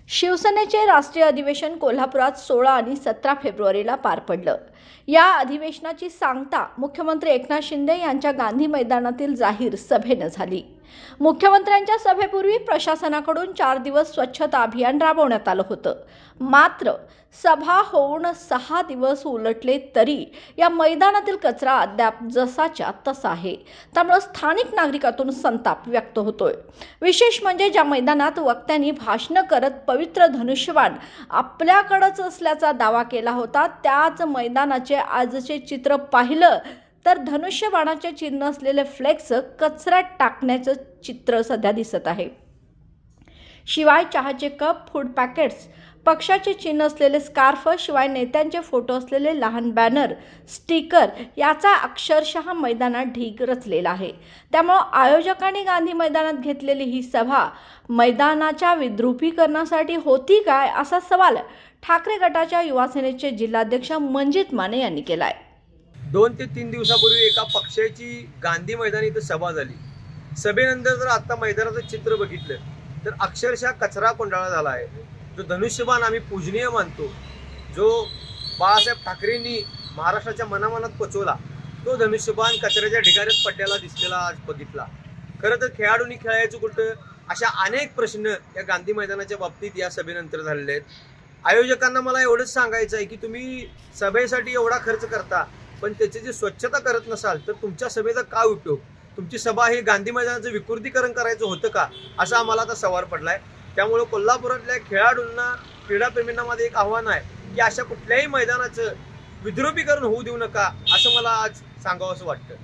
शिवसेनेचे राष्ट्रीय अधिवेशन कोल्हापुरात 16 आणि 17 फेब्रुवारीला पार पडलं। या अधिवेशनाची सांगता मुख्यमंत्री एकनाथ शिंदे यांच्या गांधी मैदानातील जाहीर सभेने झाली। मुख्यमंत्र्यांच्या सभेपूर्वी प्रशासनाकडून 4 दिवस स्वच्छता अभियान राबवण्यात आलं होतं। मात्र सभा होऊन 6 दिवस उलटले तरी या मैदानातील कचरा अद्याप जसाच्या तसा आहे। त्यामुळे स्थानिक नागरिकांतून संताप व्यक्त होतोय। विशेष म्हणजे ज्या मैदानात वक्त्यांनी भाषण करत पवित्र धनुष्यबाण आपल्याकडेच असल्याचा दावा केला होता, त्याच मैदानाचे आजचे चित्र पाहिलं तर धनुष्यबाणाचे चिन्ह असलेले फ्लेक्स कचऱ्यात टाकण्याचं चित्र सध्या दिसत आहे। शिवाय चहाचे कप, फूड पॅकेट्स, पक्षाचे चिन्ह असलेले स्कार्फ, शिवाय नेत्यांचे फोटो असलेले लहान बॅनर, स्टिकर याचा अक्षरशः मैदानात ढीग रचलेला आहे। त्यामुळे आयोजकांनी गांधी मैदानात घेतलेली ही सभा मैदानाच्या विद्रुपीकरणासाठी होती काय, असा सवाल ठाकरे गटाच्या युवासेनेचे जिल्हाध्यक्ष मंजित माने यांनी केलाय। 2 ते 3 दिवसापूर्वी एका पक्षाची गांधी मैदानी इथं सभा झाली। सभेनंतर जर आता मैदानाचं चित्र बघितलं तर अक्षरशः कचरा कोंडाळा झाला आहे। जो धनुष्यबाण आम्ही पूजनीय मानतो, जो बाळासाहेब ठाकरेंनी महाराष्ट्राच्या मनामनात पोचवला, तो धनुष्यबाण कचऱ्याच्या ढिगाऱ्यात पडलेला दिसलेला आज बघितला। खरं तर खेळाडूंनी खेळायचं कुठं, अशा अनेक प्रश्न या गांधी मैदानाच्या बाबतीत या सभेनंतर झालेले आहेत। आयोजकांना मला एवढंच सांगायचं आहे की तुम्ही सभेसाठी एवढा खर्च करता, पण त्याची जी स्वच्छता करत नसाल तर तुमच्या सभेचा काय उपयोग? तुमची सभा ही गांधी मैदानाचं विकृतीकरण करायचं होतं का, असा आम्हाला आता सवाल पडलाय। त्यामुळे कोल्हापुरातल्या खेळाडूंना, क्रीडाप्रेमींना माझं एक आव्हान आहे की अशा कुठल्याही मैदानाचं विद्रुपीकरण होऊ देऊ नका, असं मला आज सांगावंसं वाटतं।